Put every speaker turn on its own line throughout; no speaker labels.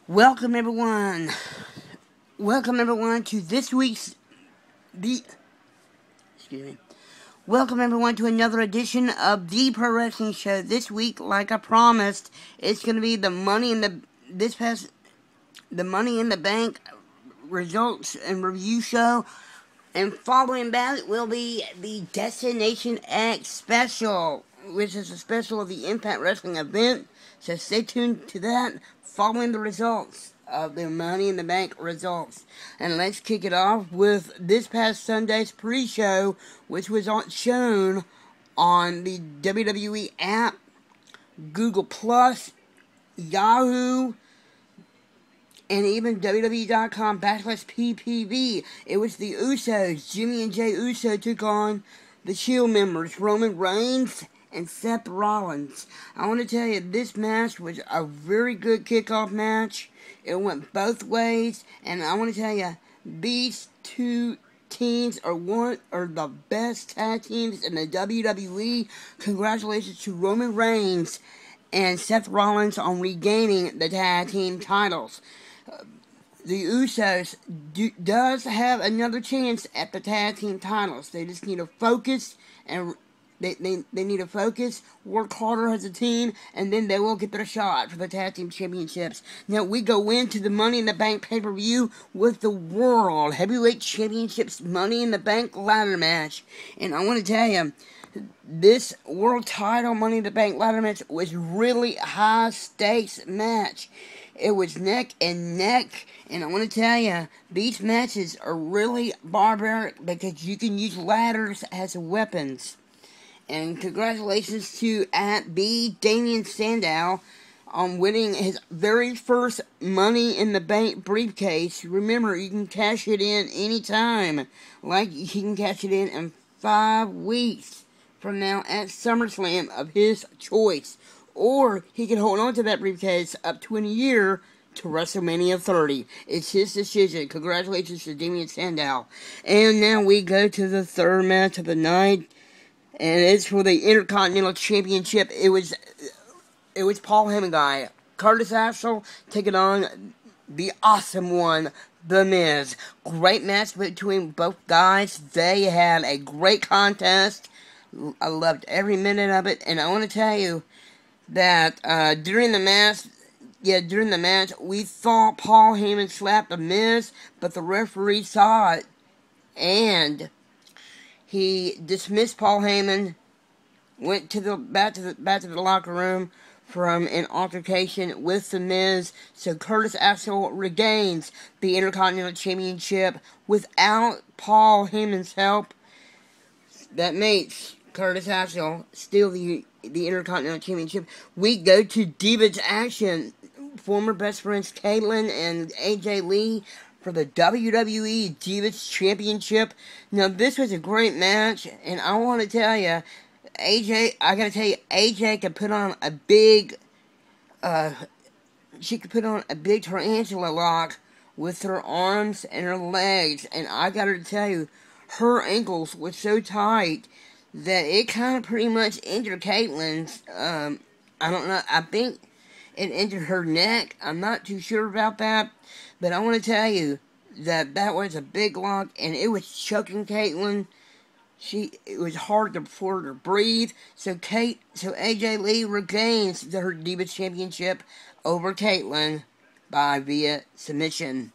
Welcome everyone. Welcome everyone to this week's excuse me. Welcome everyone to another edition of the Pro Wrestling Show. This week, like I promised, it's going to be the Money in the Bank results and review show. And following that will be the Destination X special, which is a special of the Impact Wrestling event. So stay tuned to that following the results of the Money in the Bank results. And let's kick it off with this past Sunday's pre-show, which was shown on the WWE app, Google Plus, Yahoo, and even WWE.com/PPV. It was the Usos. Jimmy and Jay Uso took on the Shield members, Roman Reigns and Seth Rollins. I want to tell you, this match was a very good kickoff match. It went both ways, and I want to tell you, these two teams are the best tag teams in the WWE. Congratulations to Roman Reigns and Seth Rollins on regaining the tag team titles. The Usos does have another chance at the tag team titles. They just need to focus, and they need to focus, work harder as a team, and then they will get their shot for the tag team championships. Now we go into the Money in the Bank pay-per-view with the World Heavyweight Championships Money in the Bank ladder match. And I want to tell you, this world title Money in the Bank ladder match was really high stakes match. It was neck and neck, and I want to tell you, these matches are really barbaric because you can use ladders as weapons. And congratulations to @B Damien Sandow on winning his very first Money in the Bank briefcase. Remember, you can cash it in anytime. Like, he can cash it in 5 weeks from now at SummerSlam of his choice. Or he can hold on to that briefcase up to a year to WrestleMania 30. It's his decision. Congratulations to Damien Sandow. And now we go to the third match of the night, and it's for the Intercontinental Championship. It was Paul Heyman guy, Curtis Axel, taking on the awesome one, The Miz. Great match between both guys. They had a great contest. I loved every minute of it, and I want to tell you that during the match, we thought Paul Heyman slapped The Miz, but the referee saw it, and he dismissed Paul Heyman, went to back to the locker room from an altercation with The Miz. So Curtis Axel regains the Intercontinental Championship without Paul Heyman's help. That makes Curtis Axel still the Intercontinental Championship. We go to Divas Action. Former best friends Caitlyn and AJ Lee for the WWE Divas Championship. Now, this was a great match, and I want to tell you, AJ could put on a big, she could put on a big tarantula lock with her arms and her legs, and I gotta tell you, her ankles were so tight that it kind of pretty much injured Caitlyn's. I don't know, I think it injured her neck. I'm not too sure about that, but I want to tell you that was a big lock, and it was choking Caitlyn. It was hard for her to breathe. So AJ Lee regains her Divas Championship over Caitlyn via submission.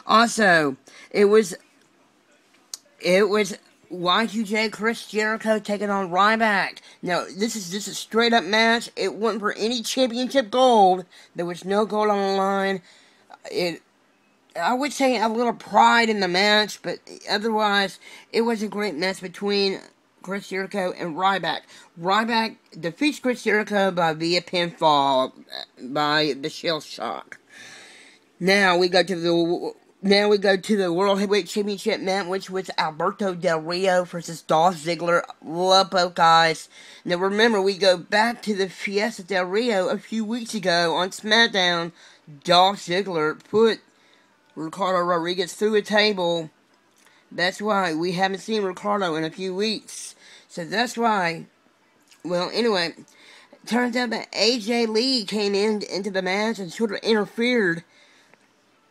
Also, it was Y2J Chris Jericho taking on Ryback. Now, this is just a straight up match. It wasn't for any championship gold. There was no gold on the line. I would say a little pride in the match, but otherwise, it was a great match between Chris Jericho and Ryback. Ryback defeats Chris Jericho via pinfall by the Shell Shock. Now we go to the World Heavyweight Championship match, which was Alberto Del Rio versus Dolph Ziggler. Love both guys. Now remember, we go back to the Fiesta Del Rio a few weeks ago on SmackDown. Dolph Ziggler put Ricardo Rodriguez through a table. That's why we haven't seen Ricardo in a few weeks. So that's why. Well, anyway, turns out that AJ Lee came into the match and sort of interfered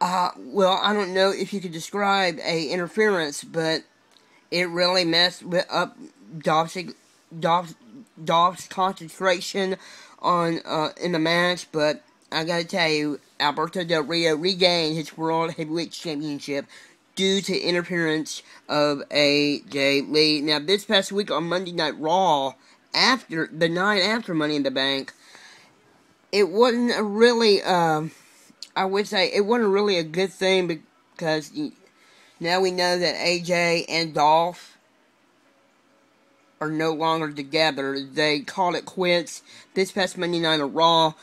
well, I don't know if you could describe a interference, but it really messed up Dolph's, Dolph's, Dolph's concentration on in the match. But I gotta tell you, Alberto Del Rio regained his World Heavyweight Championship due to interference of AJ Lee. Now, this past week on Monday Night Raw, after the night after Money in the Bank, it wasn't a really, I would say, it wasn't really a good thing because now we know that AJ and Dolph are no longer together. They called it quits this past Monday Night on Raw.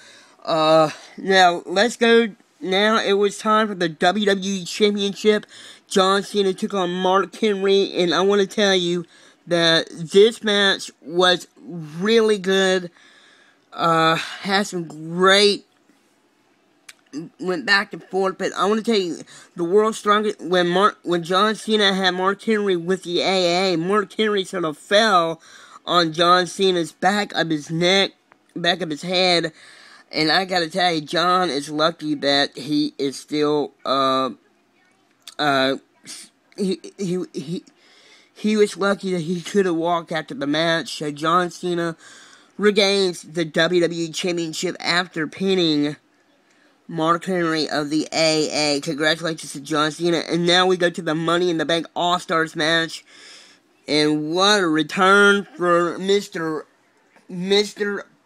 Now, let's go. Now, it was time for the WWE Championship. John Cena took on Mark Henry, and I want to tell you that this match was really good. Had some great, went back and forth, but I want to tell you, the world's strongest, when John Cena had Mark Henry with the AA, Mark Henry sort of fell on John Cena's back of his neck, back of his head, and I gotta tell you, John is lucky that he is still, he was lucky that he could have walked after the match. So John Cena regains the WWE Championship after pinning Mark Henry of the AA. Congratulations to John Cena. And now we go to the Money in the Bank All-Stars match. And what a return for Mr.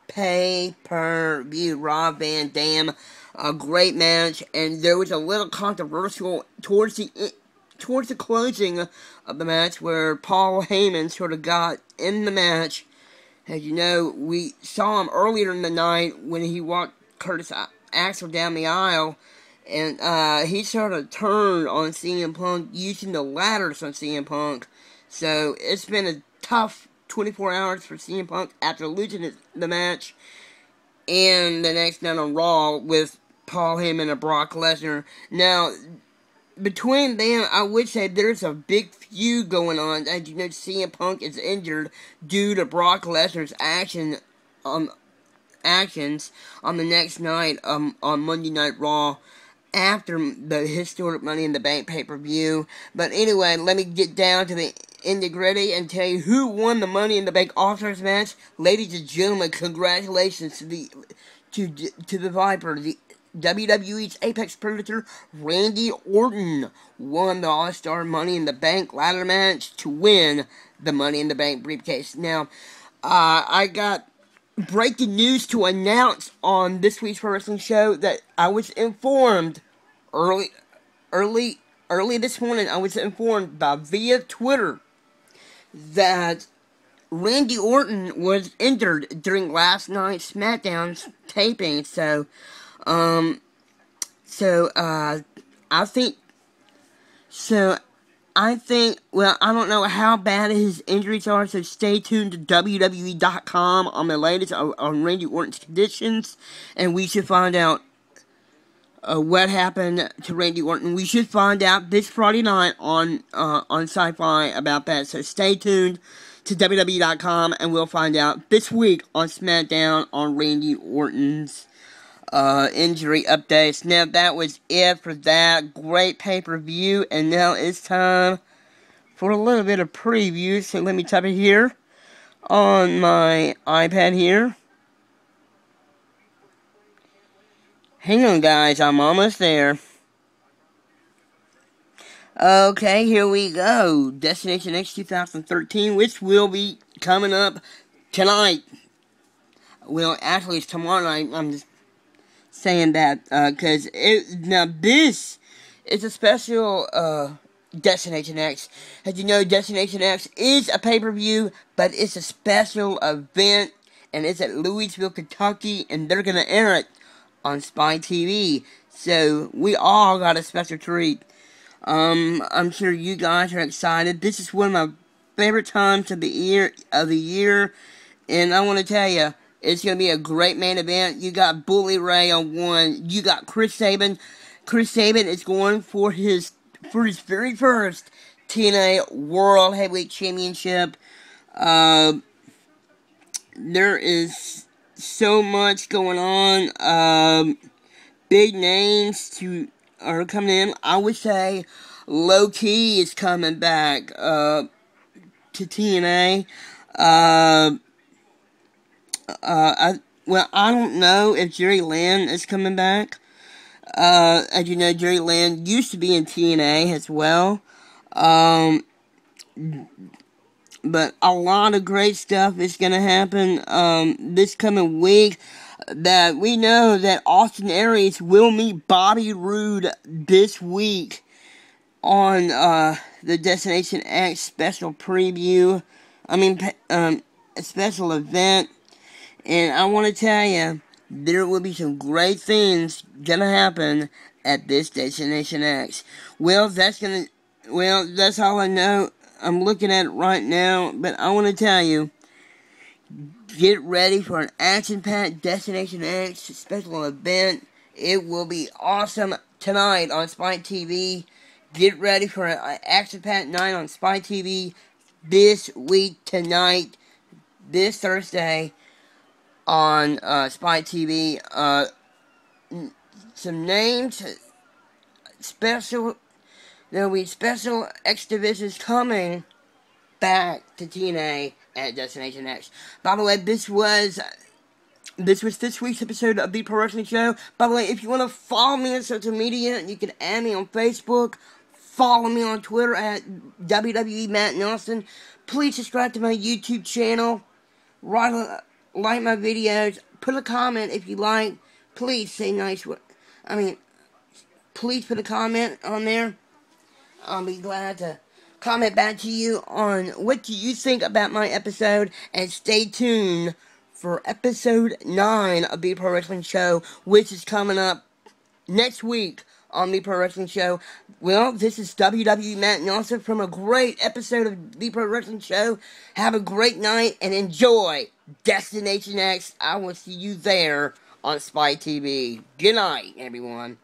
Pay-Per-View, Rob Van Dam. A great match. And there was a little controversial towards the closing of the match where Paul Heyman sort of got in the match. As you know, we saw him earlier in the night when he walked Curtis Axel down the aisle, and he sort of turned on CM Punk using the ladders on CM Punk. So it's been a tough 24 hours for CM Punk after losing the match and the next night on Raw with Paul Heyman and Brock Lesnar. Now, between them, I would say there's a big feud going on. As you know, CM Punk is injured due to Brock Lesnar's actions on the next night on Monday Night Raw after the historic Money in the Bank pay-per-view. But anyway, let me get down to the nitty-gritty and tell you who won the Money in the Bank All-Stars match. Ladies and gentlemen, congratulations to the Viper, the WWE's Apex Predator, Randy Orton, won the All-Star Money in the Bank ladder match to win the Money in the Bank briefcase. Now, I got breaking news to announce on this week's wrestling show that I was informed early this morning. I was informed via Twitter that Randy Orton was injured during last night's SmackDown taping. So I think, well, I don't know how bad his injuries are, so stay tuned to WWE.com on the latest on Randy Orton's conditions, and we should find out what happened to Randy Orton. We should find out this Friday night on Sci-Fi about that, so stay tuned to WWE.com, and we'll find out this week on SmackDown on Randy Orton's injury updates. Now, that was it for that great pay-per-view, and now it's time for a little bit of preview. So let me type it here on my iPad here. Hang on, guys, I'm almost there. Okay, here we go. Destination X 2013, which will be coming up tonight. Well, actually, it's tomorrow night. I'm just saying that, because now this is a special, Destination X. As you know, Destination X is a pay-per-view, but it's a special event, and it's at Louisville, Kentucky, and they're gonna air it on Spy TV. So, we all got a special treat. I'm sure you guys are excited. This is one of my favorite times of the year, and I want to tell you, it's going to be a great main event. You got Bully Ray on one. You got Chris Sabin. Chris Sabin is going for his very first TNA World Heavyweight Championship. There is so much going on. Big names to are coming in. I would say Low Key is coming back to TNA. I don't know if Jerry Lynn is coming back. As you know, Jerry Lynn used to be in TNA as well. But a lot of great stuff is going to happen this coming week. That we know that Austin Aries will meet Bobby Roode this week on the Destination X special preview. A special event. And I want to tell you, there will be some great things gonna happen at this Destination X. That's all I know. I'm looking at it right now, but I want to tell you, get ready for an action-packed Destination X special event. It will be awesome tonight on Spike TV. Get ready for an action-packed night on Spike TV this week, tonight, this Thursday on Spike TV. Some names, there will be special exhibitions coming back to TNA at Destination X. By the way, this was this week's episode of The Pro Wrestling Show. By the way, if you want to follow me on social media, you can add me on Facebook. Follow me on Twitter at WWE Matt Nelson. Please subscribe to my YouTube channel. Like my videos. Put a comment if you like. Please say nice words. Please put a comment on there. I'll be glad to comment back to you on what do you think about my episode. And stay tuned for episode 9 of The Pro Wrestling Show, which is coming up next week on The Pro Wrestling Show. Well, this is WWE Matt Nelson from a great episode of The Pro Wrestling Show. Have a great night and enjoy Destination X. I will see you there on Spike TV. Good night, everyone.